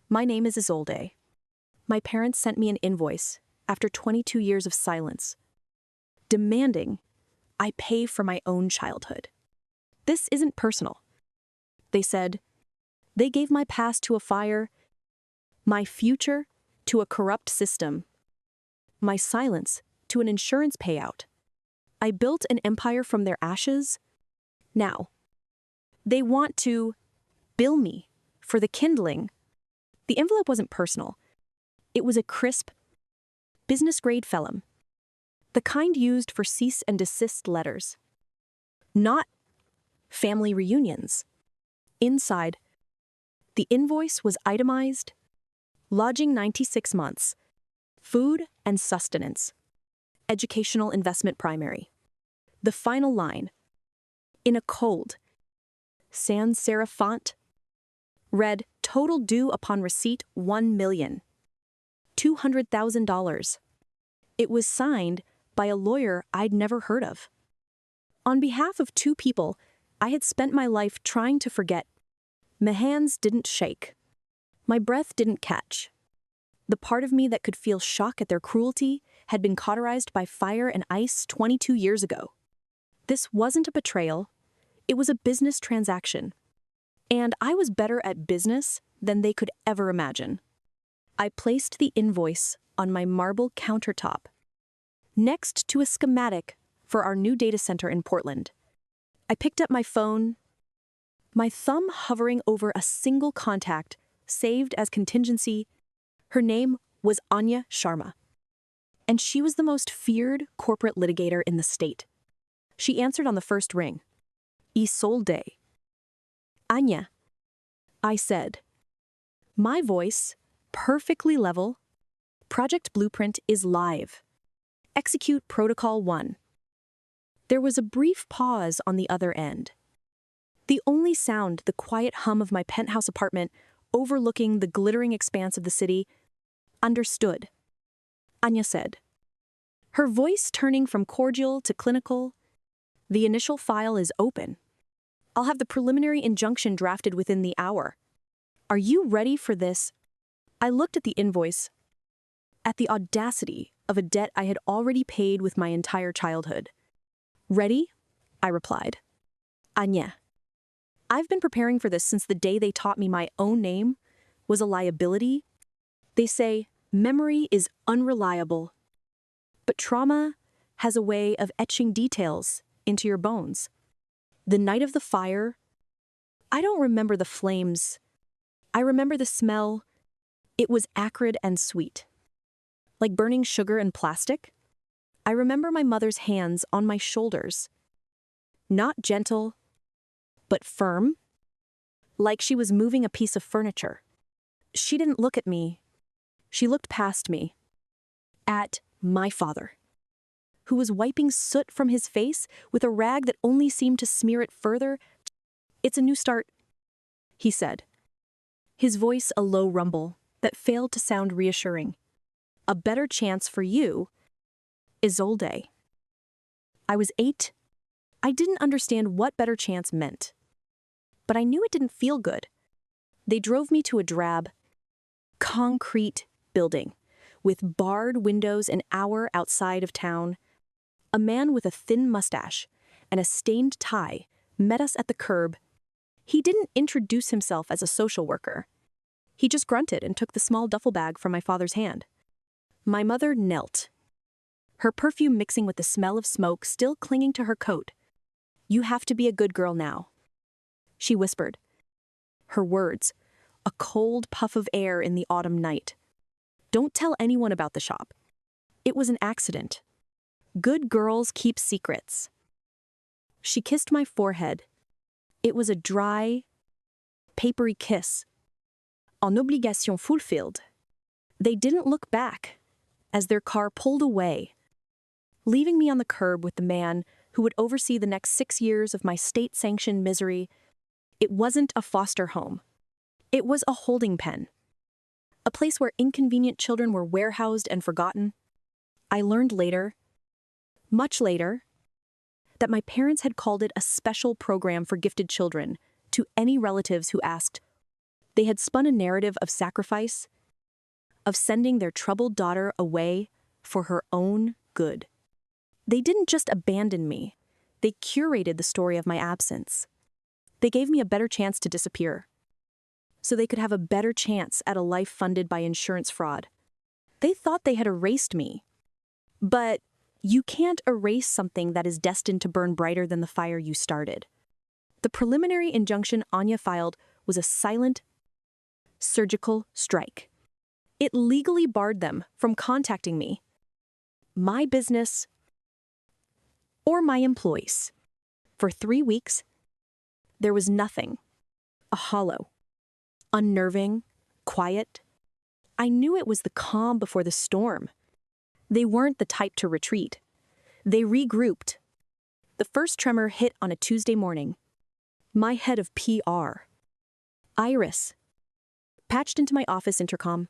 My name is Isolde. My parents sent me an invoice after 22 years of silence, demanding I pay for my own childhood. This isn't personal. They said, they gave my past to a fire, my future to a corrupt system, my silence to an insurance payout. I built an empire from their ashes. Now, they want to bill me for the kindling. The envelope wasn't personal. It was a crisp, business-grade vellum, the kind used for cease and desist letters, not family reunions. Inside, the invoice was itemized: lodging 96 months, food and sustenance, educational investment primary. The final line, in a cold, sans serif font, read total due upon receipt $1,200,000. It was signed by a lawyer I'd never heard of. On behalf of two people I had spent my life trying to forget, my hands didn't shake. My breath didn't catch. The part of me that could feel shock at their cruelty had been cauterized by fire and ice 22 years ago. This wasn't a betrayal. It was a business transaction. And I was better at business than they could ever imagine. I placed the invoice on my marble countertop, next to a schematic for our new data center in Portland. I picked up my phone, my thumb hovering over a single contact saved as contingency. Her name was Anya Sharma, and she was the most feared corporate litigator in the state. She answered on the first ring. Isolde. Anya, I said. My voice, perfectly level. Project Blueprint is live. Execute Protocol 1. There was a brief pause on the other end. The only sound, the quiet hum of my penthouse apartment overlooking the glittering expanse of the city. Understood, Anya said, her voice turning from cordial to clinical. The initial file is open. I'll have the preliminary injunction drafted within the hour. Are you ready for this? I looked at the invoice, at the audacity of a debt I had already paid with my entire childhood. Ready? I replied. Anya, I've been preparing for this since the day they taught me my own name was a liability. They say memory is unreliable, but trauma has a way of etching details into your bones. The night of the fire, I don't remember the flames. I remember the smell. It was acrid and sweet, like burning sugar and plastic. I remember my mother's hands on my shoulders, not gentle, but firm, like she was moving a piece of furniture. She didn't look at me. She looked past me, at my father, who was wiping soot from his face with a rag that only seemed to smear it further. It's a new start, he said, his voice a low rumble that failed to sound reassuring. A better chance for you, Isolde. I was 8. I didn't understand what better chance meant, but I knew it didn't feel good. They drove me to a drab, concrete building with barred windows an hour outside of town. A man with a thin mustache and a stained tie met us at the curb. He didn't introduce himself as a social worker. He just grunted and took the small duffel bag from my father's hand. My mother knelt, her perfume mixing with the smell of smoke still clinging to her coat. You have to be a good girl now, she whispered. Her words, a cold puff of air in the autumn night. Don't tell anyone about the shop. It was an accident. Good girls keep secrets. She kissed my forehead. It was a dry, papery kiss. En obligation fulfilled. They didn't look back as their car pulled away, leaving me on the curb with the man who would oversee the next 6 years of my state-sanctioned misery. It wasn't a foster home. It was a holding pen, a place where inconvenient children were warehoused and forgotten. I learned later, much later, that my parents had called it a special program for gifted children to any relatives who asked, They had spun a narrative of sacrifice, of sending their troubled daughter away for her own good. They didn't just abandon me, they curated the story of my absence. They gave me a better chance to disappear, so they could have a better chance at a life funded by insurance fraud. They thought they had erased me. But you can't erase something that is destined to burn brighter than the fire you started. The preliminary injunction Anya filed was a silent, surgical strike. It legally barred them from contacting me, my business, or my employees. For 3 weeks, there was nothing. A hollow, unnerving, quiet. I knew it was the calm before the storm. They weren't the type to retreat. They regrouped. The first tremor hit on a Tuesday morning. My head of PR, Iris, patched into my office intercom,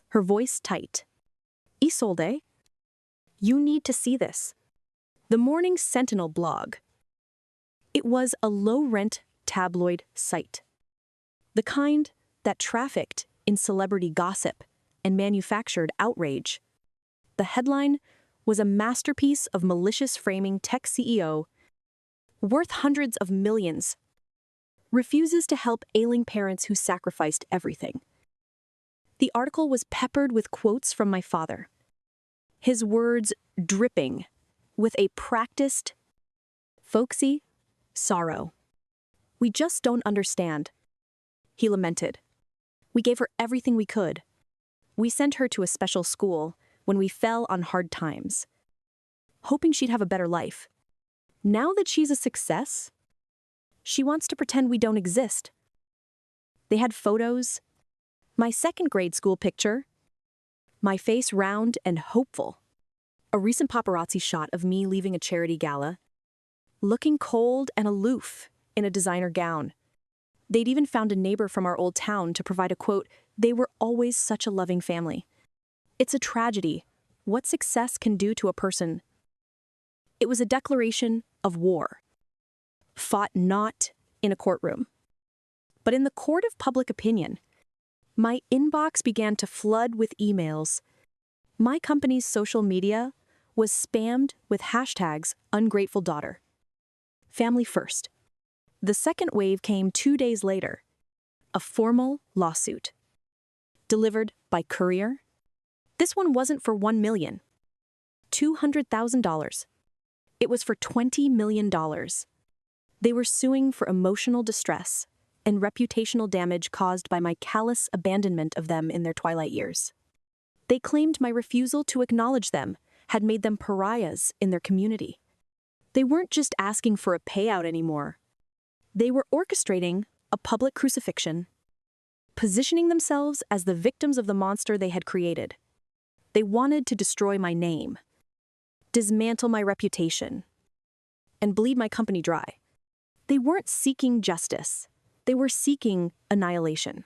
her voice tight. Isolde, you need to see this. The Morning Sentinel blog. It was a low-rent tabloid site. The kind that trafficked in celebrity gossip and manufactured outrage. The headline was a masterpiece of malicious framing. Tech CEO, worth hundreds of millions, refuses to help ailing parents who sacrificed everything. The article was peppered with quotes from my father, his words dripping with a practiced, folksy sorrow. We just don't understand, he lamented. We gave her everything we could. We sent her to a special school when we fell on hard times, hoping she'd have a better life. Now that she's a success, she wants to pretend we don't exist. They had photos, my second grade school picture, my face round and hopeful, a recent paparazzi shot of me leaving a charity gala, looking cold and aloof in a designer gown. They'd even found a neighbor from our old town to provide a quote, "They were always such a loving family." It's a tragedy what success can do to a person. It was a declaration of war, fought not in a courtroom, but in the court of public opinion. My inbox began to flood with emails. My company's social media was spammed with hashtags ungrateful daughter, family first. The second wave came 2 days later, a formal lawsuit, delivered by courier. This one wasn't for $1 million, $200,000. It was for $20 million. They were suing for emotional distress and reputational damage caused by my callous abandonment of them in their twilight years. They claimed my refusal to acknowledge them had made them pariahs in their community. They weren't just asking for a payout anymore. They were orchestrating a public crucifixion, positioning themselves as the victims of the monster they had created. They wanted to destroy my name, dismantle my reputation, and bleed my company dry. They weren't seeking justice. They were seeking annihilation.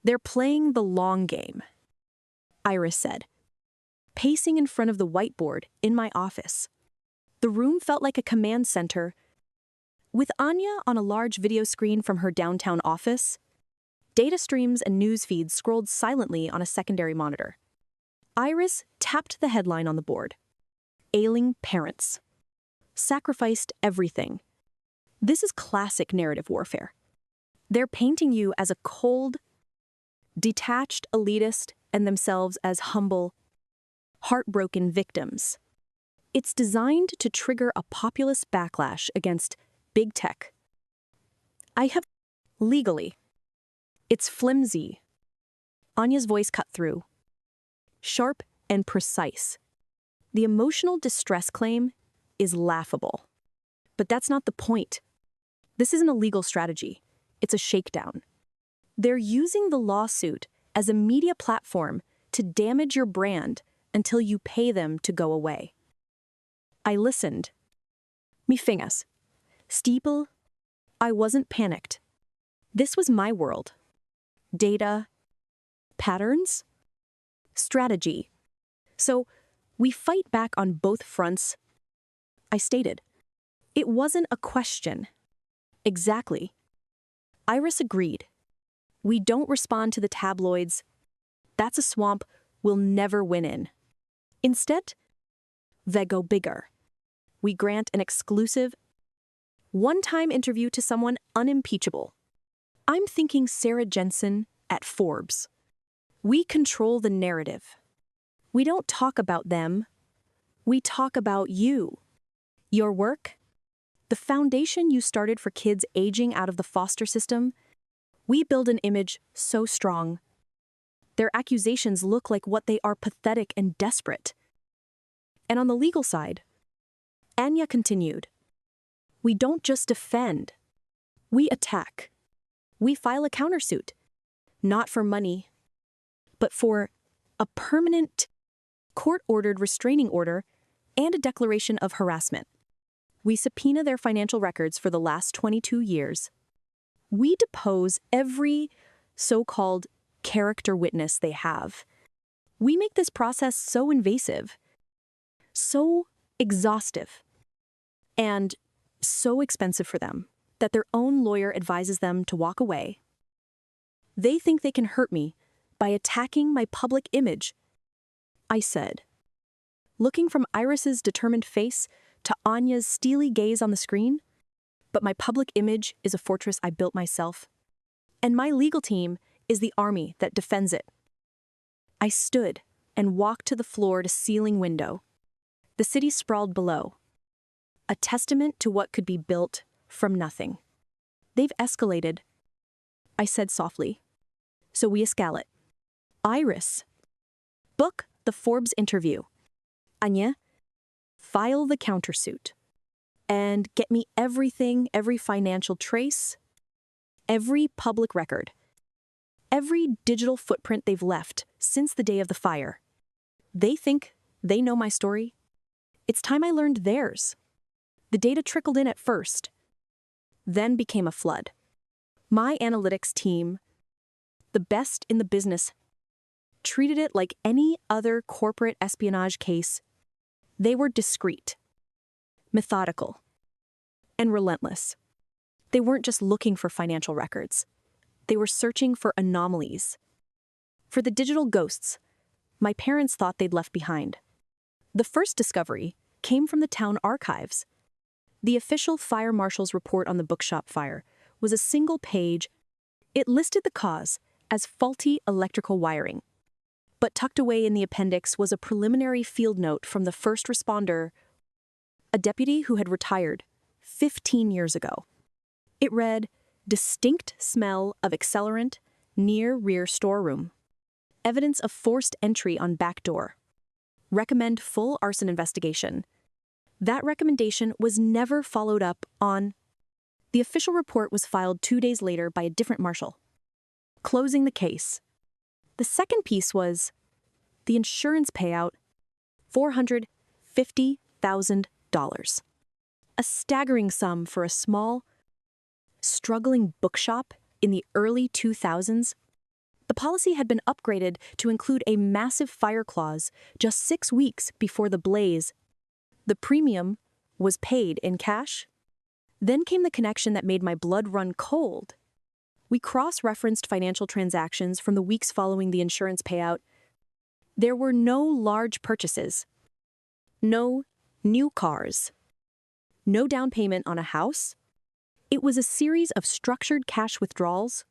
They're playing the long game, Iris said, pacing in front of the whiteboard in my office. The room felt like a command center, with Anya on a large video screen from her downtown office. Data streams and news feeds scrolled silently on a secondary monitor. Iris tapped the headline on the board. Ailing parents. Sacrificed everything. This is classic narrative warfare. They're painting you as a cold, detached elitist and themselves as humble, heartbroken victims. It's designed to trigger a populist backlash against big tech. I have legally. It's flimsy. Anya's voice cut through. Sharp and precise. The emotional distress claim is laughable. But that's not the point. This isn't a legal strategy. It's a shakedown. They're using the lawsuit as a media platform to damage your brand until you pay them to go away. I listened. Mi fingas. Steeple. I wasn't panicked. This was my world. Data. Patterns. Strategy. So, we fight back on both fronts. I stated. It wasn't a question. Exactly. Iris agreed. We don't respond to the tabloids. That's a swamp we'll never win in. Instead, they go bigger. We grant an exclusive, one-time interview to someone unimpeachable. I'm thinking Sarah Jensen at Forbes. We control the narrative. We don't talk about them. We talk about you. Your work, the foundation you started for kids aging out of the foster system. We build an image so strong. Their accusations look like what they are: pathetic and desperate. And on the legal side, Anya continued, we don't just defend. We attack. We file a countersuit, not for money, but for a permanent court-ordered restraining order and a declaration of harassment. We subpoena their financial records for the last 22 years. We depose every so-called character witness they have. We make this process so invasive, so exhaustive, and so expensive for them that their own lawyer advises them to walk away. They think they can hurt me by attacking my public image, I said, looking from Iris's determined face to Anya's steely gaze on the screen. But my public image is a fortress I built myself, and my legal team is the army that defends it. I stood and walked to the floor-to-ceiling window. The city sprawled below, a testament to what could be built from nothing. They've escalated, I said softly, so we escalate. Iris, book the Forbes interview. Anya, file the countersuit. And get me everything, every financial trace, every public record, every digital footprint they've left since the day of the fire. They think they know my story. It's time I learned theirs. The data trickled in at first, then became a flood. My analytics team, the best in the business, treated it like any other corporate espionage case. They were discreet, methodical, and relentless. They weren't just looking for financial records. They were searching for anomalies. For the digital ghosts my parents thought they'd left behind. The first discovery came from the town archives. The official fire marshal's report on the bookshop fire was a single page. It listed the cause as faulty electrical wiring. But tucked away in the appendix was a preliminary field note from the first responder, a deputy who had retired 15 years ago. It read, distinct smell of accelerant near rear storeroom. Evidence of forced entry on back door. Recommend full arson investigation. That recommendation was never followed up on. The official report was filed 2 days later by a different marshal. Closing the case. The second piece was the insurance payout, $450,000. A staggering sum for a small, struggling bookshop in the early 2000s. The policy had been upgraded to include a massive fire clause just 6 weeks before the blaze. The premium was paid in cash. Then came the connection that made my blood run cold. We cross-referenced financial transactions from the weeks following the insurance payout. There were no large purchases, no new cars, no down payment on a house. It was a series of structured cash withdrawals,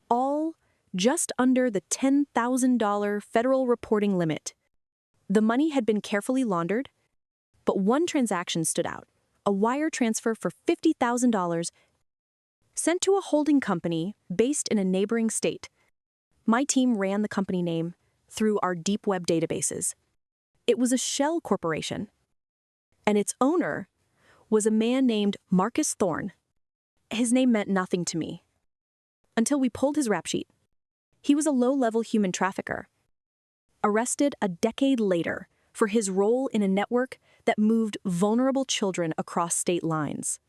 all just under the $10,000 federal reporting limit. The money had been carefully laundered, but one transaction stood out, a wire transfer for $50,000 sent to a holding company based in a neighboring state. My team ran the company name through our deep web databases. It was a shell corporation, and its owner was a man named Marcus Thorne. His name meant nothing to me until we pulled his rap sheet. He was a low-level human trafficker, arrested a decade later for his role in a network that moved vulnerable children across state lines,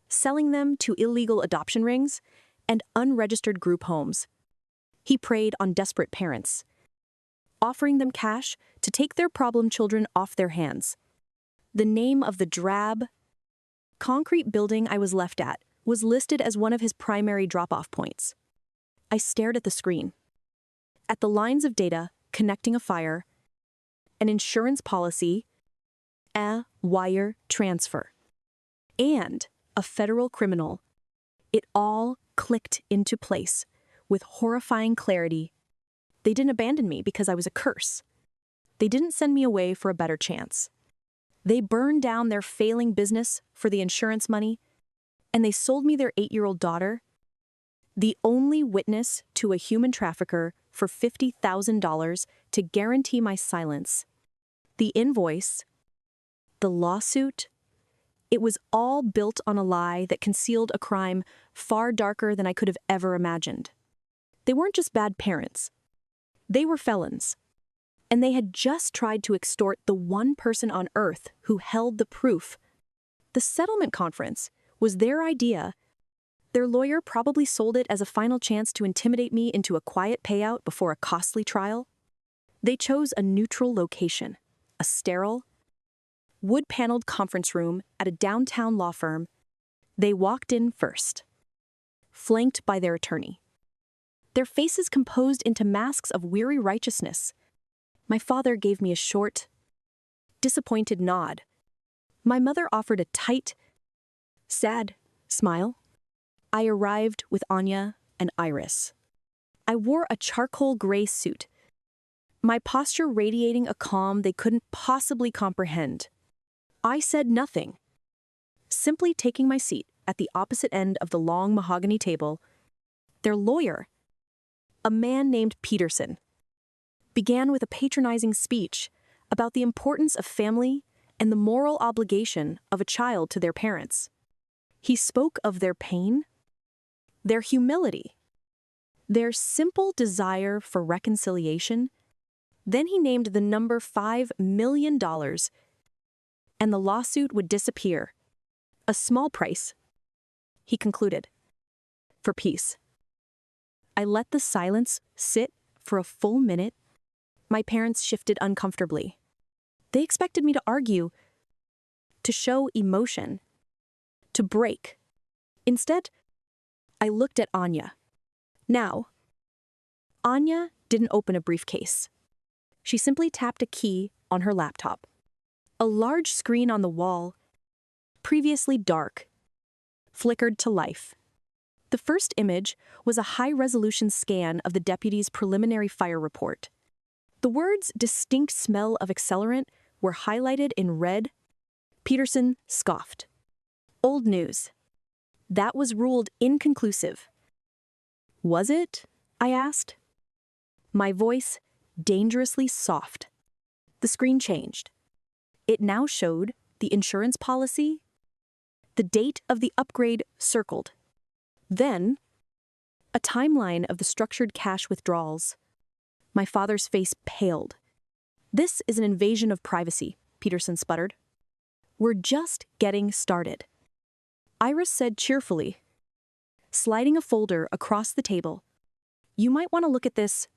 selling them to illegal adoption rings and unregistered group homes. He preyed on desperate parents, offering them cash to take their problem children off their hands. The name of the drab, concrete building I was left at was listed as one of his primary drop-off points. I stared at the screen. At the lines of data connecting a fire, an insurance policy, a wire transfer, and a federal criminal. It all clicked into place with horrifying clarity. They didn't abandon me because I was a curse. They didn't send me away for a better chance. They burned down their failing business for the insurance money, and they sold me their 8-year-old daughter, the only witness to a human trafficker, for $50,000 to guarantee my silence. The invoice, the lawsuit, it was all built on a lie that concealed a crime far darker than I could have ever imagined. They weren't just bad parents. They were felons. And they had just tried to extort the one person on Earth who held the proof. The settlement conference was their idea. Their lawyer probably sold it as a final chance to intimidate me into a quiet payout before a costly trial. They chose a neutral location, a sterile, wood-paneled conference room at a downtown law firm. They walked in first, flanked by their attorney. Their faces composed into masks of weary righteousness. My father gave me a short, disappointed nod. My mother offered a tight, sad smile. I arrived with Anya and Iris. I wore a charcoal gray suit, my posture radiating a calm they couldn't possibly comprehend. I said nothing, simply taking my seat at the opposite end of the long mahogany table. Their lawyer, a man named Peterson, began with a patronizing speech about the importance of family and the moral obligation of a child to their parents. He spoke of their pain, their humility, their simple desire for reconciliation. Then he named the number $5 million, and the lawsuit would disappear. A small price, he concluded, for peace. I let the silence sit for a full minute. My parents shifted uncomfortably. They expected me to argue, to show emotion, to break. Instead, I looked at Anya. Now, Anya didn't open a briefcase. She simply tapped a key on her laptop. A large screen on the wall, previously dark, flickered to life. The first image was a high-resolution scan of the deputy's preliminary fire report. The words "distinct smell of accelerant" were highlighted in red. Peterson scoffed. Old news. That was ruled inconclusive. Was it? I asked. My voice dangerously soft. The screen changed. It now showed the insurance policy, the date of the upgrade circled. Then, a timeline of the structured cash withdrawals. My father's face paled. "This is an invasion of privacy," Peterson sputtered. "We're just getting started." Iris said cheerfully, sliding a folder across the table. "You might want to look at this."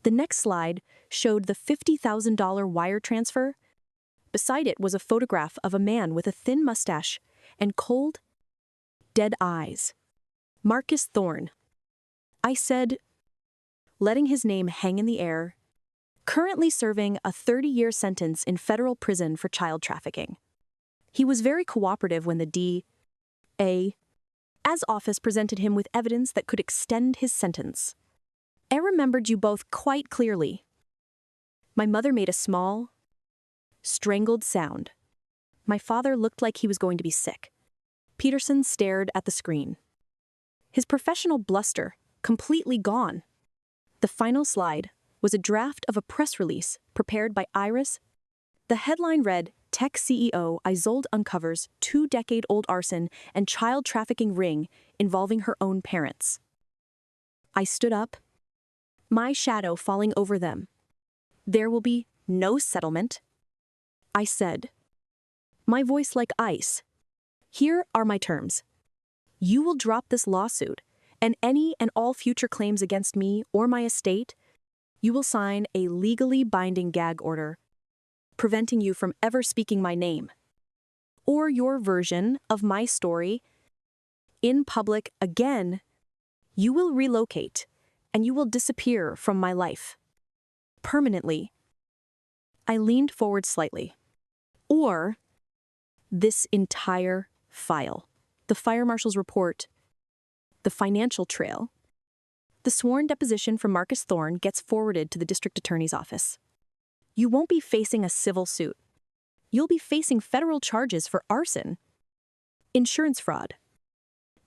The next slide showed the $50,000 wire transfer. Beside it was a photograph of a man with a thin mustache and cold, dead eyes. Marcus Thorne. I said, letting his name hang in the air, currently serving a 30-year sentence in federal prison for child trafficking. He was very cooperative when the DA's office presented him with evidence that could extend his sentence. I remembered you both quite clearly. My mother made a small, strangled sound. My father looked like he was going to be sick. Peterson stared at the screen. His professional bluster completely gone. The final slide was a draft of a press release prepared by Iris. The headline read, "Tech CEO Isolde uncovers 2-decade-old arson and child trafficking ring involving her own parents." I stood up, my shadow falling over them. "There will be no settlement," I said, my voice like ice. "Here are my terms. You will drop this lawsuit, and any and all future claims against me or my estate. You will sign a legally binding gag order, preventing you from ever speaking my name or your version of my story in public again. You will relocate, and you will disappear from my life. Permanently. I leaned forward slightly. Or this entire file. The fire marshal's report, the financial trail, the sworn deposition from Marcus Thorne gets forwarded to the district attorney's office. You won't be facing a civil suit. You'll be facing federal charges for arson, insurance fraud,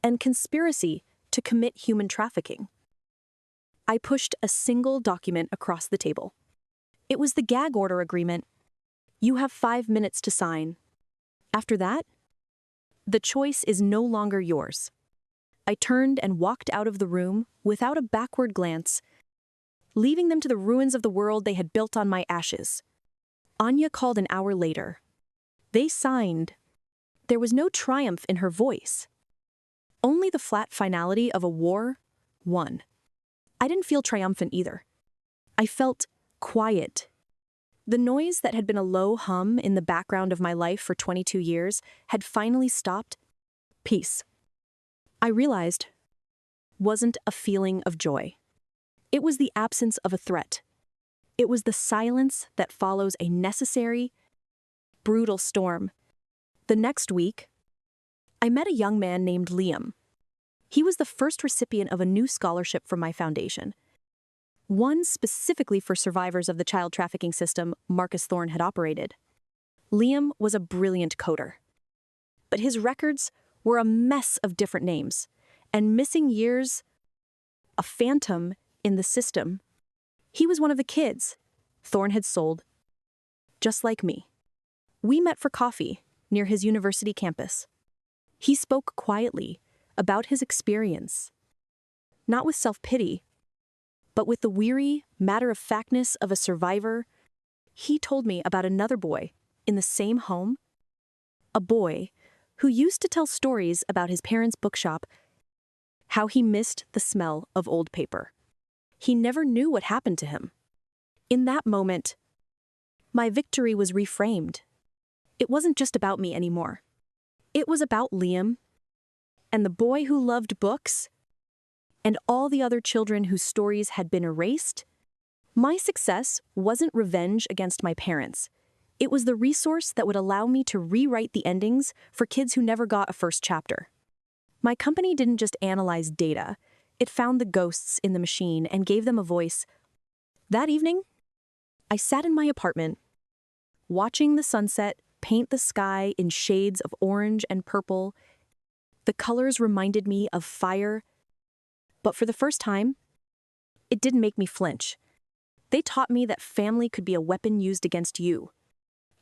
and conspiracy to commit human trafficking. I pushed a single document across the table. It was the gag order agreement. You have 5 minutes to sign. After that, the choice is no longer yours. I turned and walked out of the room without a backward glance, leaving them to the ruins of the world they had built on my ashes. Anya called an hour later. They signed. There was no triumph in her voice. Only the flat finality of a war won. I didn't feel triumphant either. I felt quiet. The noise that had been a low hum in the background of my life for 22 years had finally stopped. Peace. I realized wasn't a feeling of joy. It was the absence of a threat. It was the silence that follows a necessary, brutal storm. The next week, I met a young man named Liam. He was the first recipient of a new scholarship from my foundation, one specifically for survivors of the child trafficking system Marcus Thorne had operated. Liam was a brilliant coder, but his records were a mess of different names and missing years, a phantom in the system. He was one of the kids Thorne had sold, just like me. We met for coffee near his university campus. He spoke quietly about his experience, not with self-pity, but with the weary matter-of-factness of a survivor. He told me about another boy in the same home, a boy who used to tell stories about his parents' bookshop, how he missed the smell of old paper. He never knew what happened to him. In that moment, my victory was reframed. It wasn't just about me anymore. It was about Liam and the boy who loved books and all the other children whose stories had been erased. My success wasn't revenge against my parents. It was the resource that would allow me to rewrite the endings for kids who never got a first chapter. My company didn't just analyze data. It found the ghosts in the machine and gave them a voice. That evening, I sat in my apartment, watching the sunset paint the sky in shades of orange and purple. The colors reminded me of fire, but for the first time, it didn't make me flinch. They taught me that family could be a weapon used against you.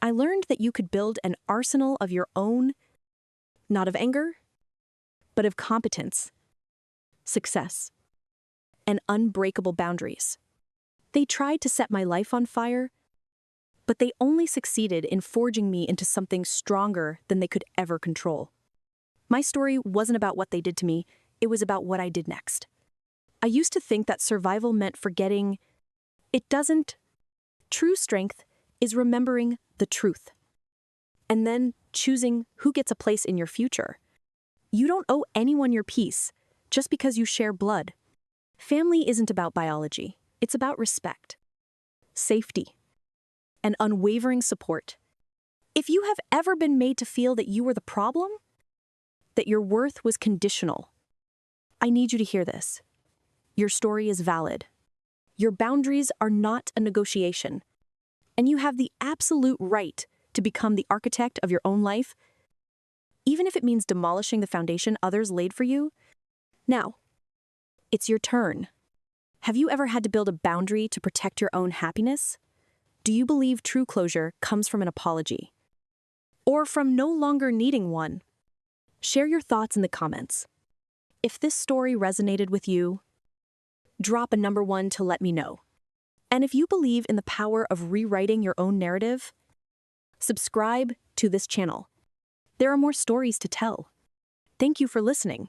I learned that you could build an arsenal of your own, not of anger, but of competence, success, and unbreakable boundaries. They tried to set my life on fire, but they only succeeded in forging me into something stronger than they could ever control. My story wasn't about what they did to me, it was about what I did next. I used to think that survival meant forgetting. It doesn't. True strength is remembering the truth, and then choosing who gets a place in your future. You don't owe anyone your peace just because you share blood. Family isn't about biology, it's about respect, safety, and unwavering support. If you have ever been made to feel that you were the problem, that your worth was conditional, I need you to hear this. Your story is valid. Your boundaries are not a negotiation, and you have the absolute right to become the architect of your own life, even if it means demolishing the foundation others laid for you. Now, it's your turn. Have you ever had to build a boundary to protect your own happiness? Do you believe true closure comes from an apology? Or from no longer needing one? Share your thoughts in the comments. If this story resonated with you, drop a number 1 to let me know. And if you believe in the power of rewriting your own narrative, subscribe to this channel. There are more stories to tell. Thank you for listening.